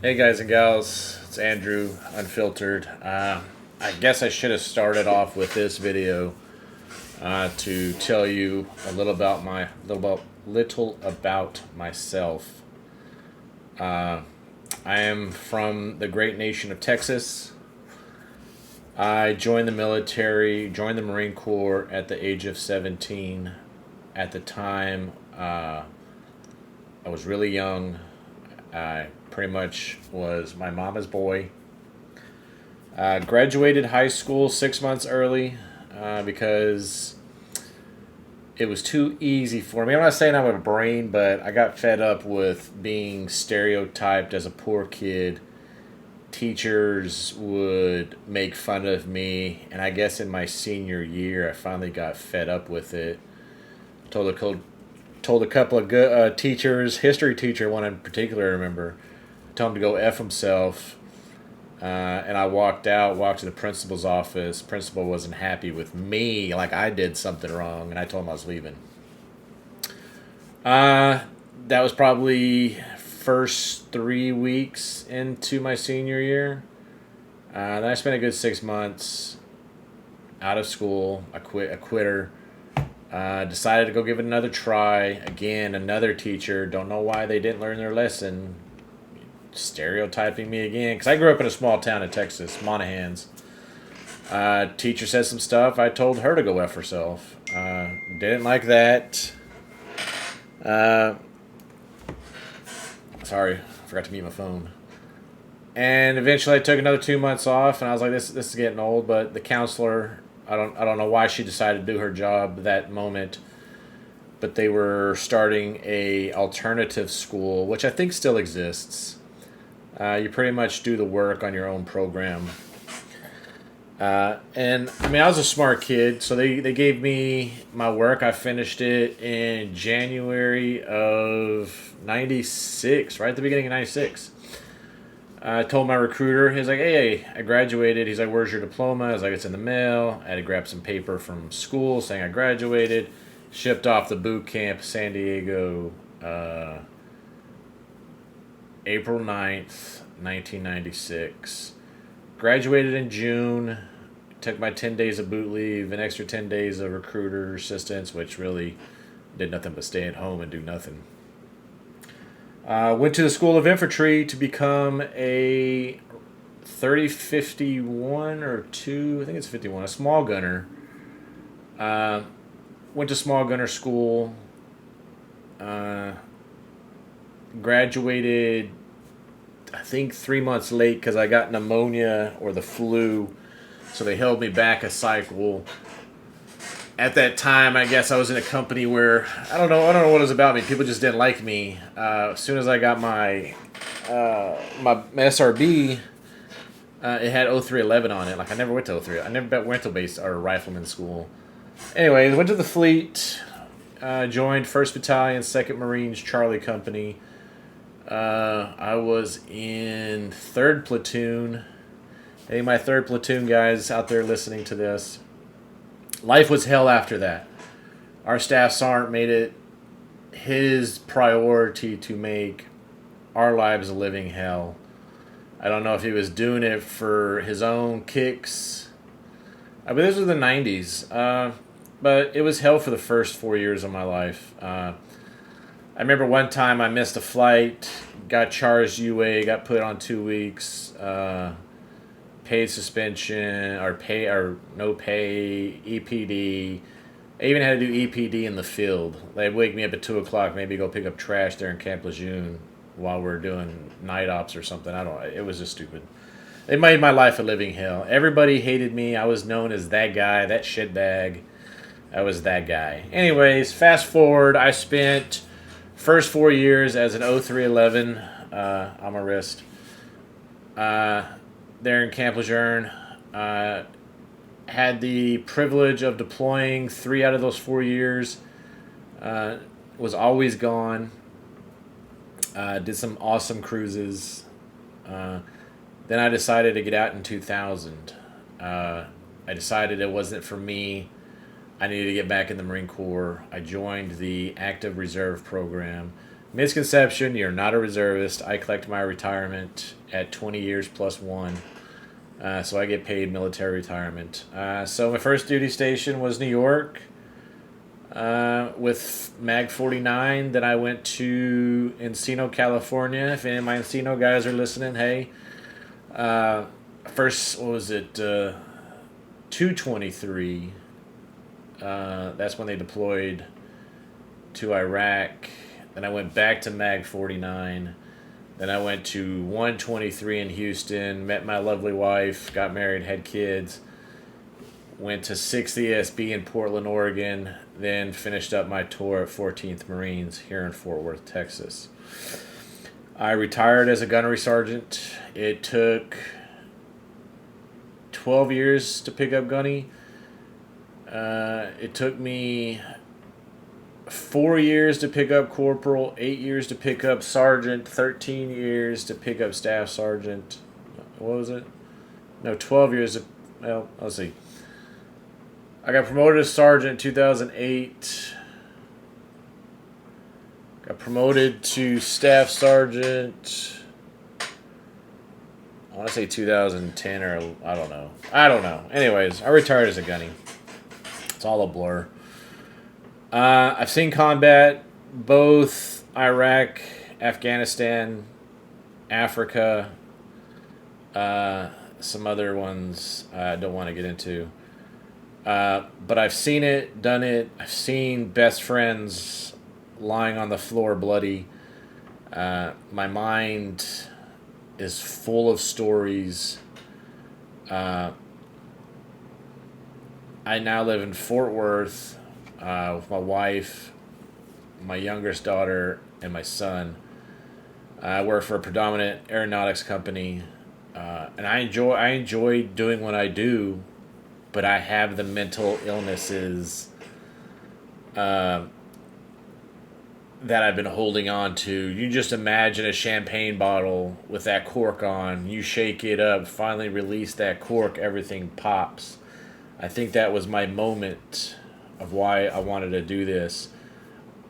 Hey guys and gals, it's Andrew-Unfiltered. I guess I should have started off with this video to tell you a little about myself. I am from the great nation of Texas. I joined the military, joined the Marine Corps at the age of 17. At the time, I was really young. I pretty much was my mama's boy. Graduated high school 6 months early because it was too easy for me. I'm not saying I have a brain, but I got fed up with being stereotyped as a poor kid. Teachers would make fun of me, and I guess in my senior year, I finally got fed up with it. Told a couple of good teachers, history teacher, one in particular, I remember, told him to go F himself. And I walked to the principal's office. Principal wasn't happy with me, like I did something wrong, and I told him I was leaving. That was probably first 3 weeks into my senior year. Then I spent a good 6 months out of school. A quitter. Decided to go give it another try. Again, another teacher. Don't know why they didn't learn their lesson. Stereotyping me again. Because I grew up in a small town in Texas, Monahans. Teacher said some stuff. I told her to go F herself. Didn't like that. Sorry, I forgot to mute my phone. And eventually I took another 2 months off, and I was like, this is getting old. But the counselor, I don't know why she decided to do her job that moment, but they were starting a alternative school, which I think still exists. You pretty much do the work on your own program. And I mean, I was a smart kid, so they gave me my work. I finished it in January of 96, right at the beginning of 96. I told my recruiter, he's like, hey, I graduated. He's like, where's your diploma? I was like, it's in the mail. I had to grab some paper from school saying I graduated. Shipped off the boot camp, San Diego, April 9th, 1996. Graduated in June. Took my 10 days of boot leave, an extra 10 days of recruiter assistance, which really did nothing but stay at home and do nothing. Went to the School of Infantry to become a 3051 or 2, I think it's 51, a small gunner. Went to small gunner school. Graduated, I think 3 months late because I got pneumonia or the flu, so they held me back a cycle. At that time, I guess I was in a company where I don't know what it was about me. People just didn't like me. As soon as I got my SRB, it had 0311 on it. Like I never went to 03. I never went to base or rifleman school. Anyways, went to the fleet. Joined 1st Battalion, 2nd Marines, Charlie Company. I was in 3rd Platoon. Hey, my 3rd Platoon guys out there listening to this. Life was hell after that. Our staff sergeant made it his priority to make our lives a living hell. I don't know if he was doing it for his own kicks. But this was the 90s. But it was hell for the first 4 years of my life. I remember one time I missed a flight, got charged UA, got put on 2 weeks, paid suspension or no pay, EPD. I even had to do EPD in the field. They'd wake me up at 2 o'clock, maybe go pick up trash there in Camp Lejeune while we're doing night ops or something. It was just stupid. It made my life a living hell. Everybody hated me. I was known as that guy, that shitbag. I was that guy. Anyways, fast forward, I spent first 4 years as an 0311 on my wrist. There in Camp Lejeune. Had the privilege of deploying 3 out of those 4 years. Was always gone. Did some awesome cruises. Then I decided to get out in 2000. I decided it wasn't for me. I needed to get back in the Marine Corps. I joined the Active Reserve program. Misconception, you're not a reservist. I collect my retirement at 20 years plus one. So I get paid military retirement. So my first duty station was New York with Mag 49. Then I went to Encino, California. If any of my Encino guys are listening, hey. First, what was it? 223. That's when they deployed to Iraq. Then I went back to Mag 49. Then I went to 123 in Houston, met my lovely wife, got married, had kids. Went to 6th ESB in Portland, Oregon. Then finished up my tour at 14th Marines here in Fort Worth, Texas. I retired as a gunnery sergeant. It took 12 years to pick up gunny. It took me 4 years to pick up corporal, 8 years to pick up sergeant, 13 years to pick up staff sergeant. What was it? No, 12 years to, well, let's see. I got promoted as sergeant in 2008. Got promoted to staff sergeant, I want to say 2010 or I don't know. Anyways, I retired as a gunny. It's all a blur. I've seen combat, both Iraq, Afghanistan, Africa, some other ones I don't want to get into. But I've seen it, done it. I've seen best friends lying on the floor bloody. My mind is full of stories. I now live in Fort Worth with my wife, my youngest daughter, and my son. I work for a predominant aeronautics company, and I enjoy doing what I do, but I have the mental illnesses that I've been holding on to. You just imagine a champagne bottle with that cork on. You shake it up, finally release that cork, everything pops. I think that was my moment of why I wanted to do this.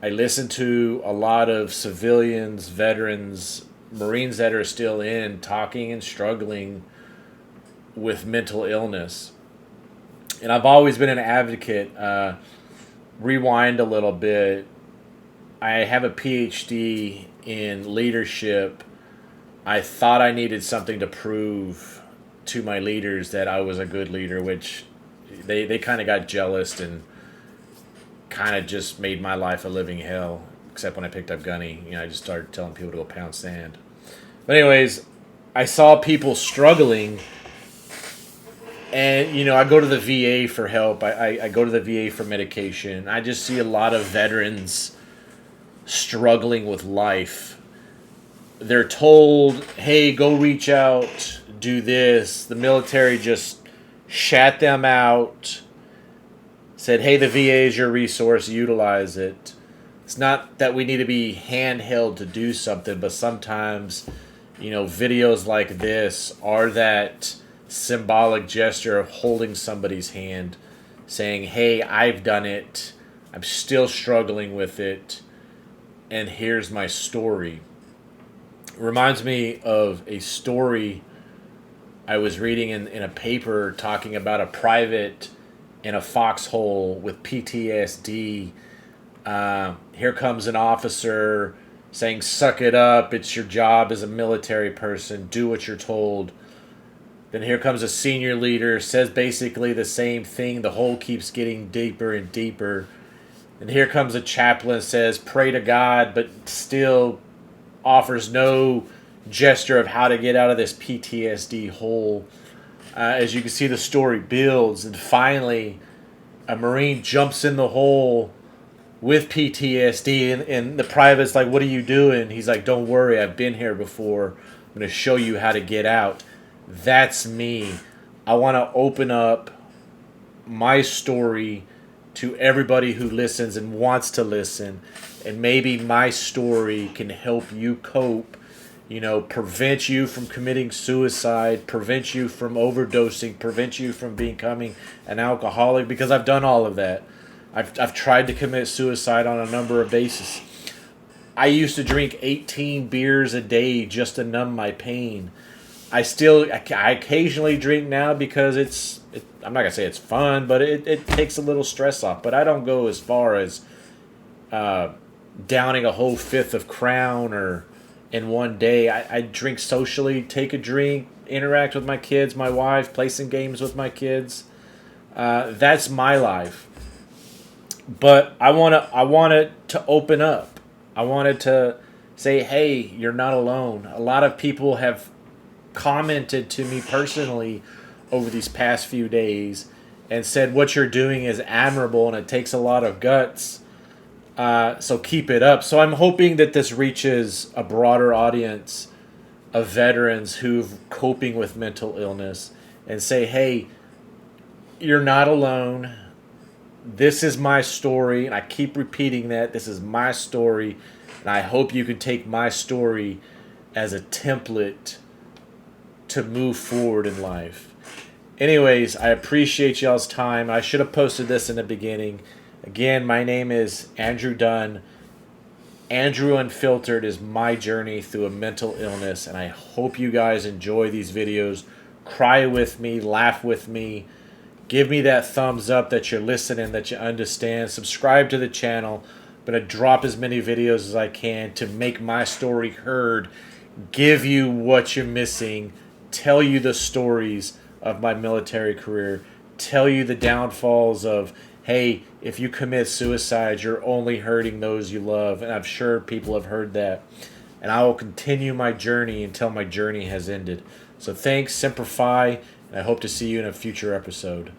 I listened to a lot of civilians, veterans, Marines that are still in, talking and struggling with mental illness. And I've always been an advocate. Rewind a little bit. I have a PhD in leadership. I thought I needed something to prove to my leaders that I was a good leader, which they kind of got jealous and kind of just made my life a living hell, except when I picked up gunny. I just started telling people to go pound sand. But anyways, I saw people struggling, and I go to the VA for help. I go to the VA for medication. I just see a lot of veterans struggling with life. They're told, hey, go reach out, do this. The military just shat them out, said, hey, the VA is your resource, utilize it. It's not that we need to be handheld to do something, but sometimes, videos like this are that symbolic gesture of holding somebody's hand, saying, hey, I've done it, I'm still struggling with it, and here's my story. It reminds me of a story I was reading in a paper talking about a private in a foxhole with PTSD. Here comes an officer saying, suck it up, it's your job as a military person, do what you're told. Then here comes a senior leader, says basically the same thing, the hole keeps getting deeper and deeper. And here comes a chaplain, says, pray to God, but still offers no gesture of how to get out of this PTSD hole. As you can see, the story builds, and finally a Marine jumps in the hole with PTSD, and the private's like, what are you doing? He's like, don't worry, I've been here before. I'm going to show you how to get out. That's me. I want to open up my story to everybody who listens and wants to listen, and maybe my story can help you cope, prevent you from committing suicide, prevent you from overdosing, prevent you from becoming an alcoholic, because I've done all of that. I've tried to commit suicide on a number of bases. I used to drink 18 beers a day just to numb my pain. I occasionally drink now because I'm not gonna say it's fun, but it takes a little stress off. But I don't go as far as downing a whole fifth of Crown or in one day. I drink socially, take a drink, interact with my kids, my wife, play some games with my kids. That's my life. But I wanted to open up. I wanted to say, hey, you're not alone. A lot of people have commented to me personally over these past few days and said what you're doing is admirable and it takes a lot of guts. So keep it up. So I'm hoping that this reaches a broader audience of veterans who've coping with mental illness and say, hey, you're not alone. This is my story, and I keep repeating that. This is my story, and I hope you can take my story as a template to move forward in life. Anyways, I appreciate y'all's time. I should have posted this in the beginning. Again, my name is Andrew Dunn. Andrew-Unfiltered is my journey through a mental illness, and I hope you guys enjoy these videos. Cry with me, laugh with me. Give me that thumbs up that you're listening, that you understand. Subscribe to the channel. I'm going to drop as many videos as I can to make my story heard, give you what you're missing, tell you the stories of my military career, tell you the downfalls of, hey, if you commit suicide, you're only hurting those you love. And I'm sure people have heard that. And I will continue my journey until my journey has ended. So thanks, Semper Fi, and I hope to see you in a future episode.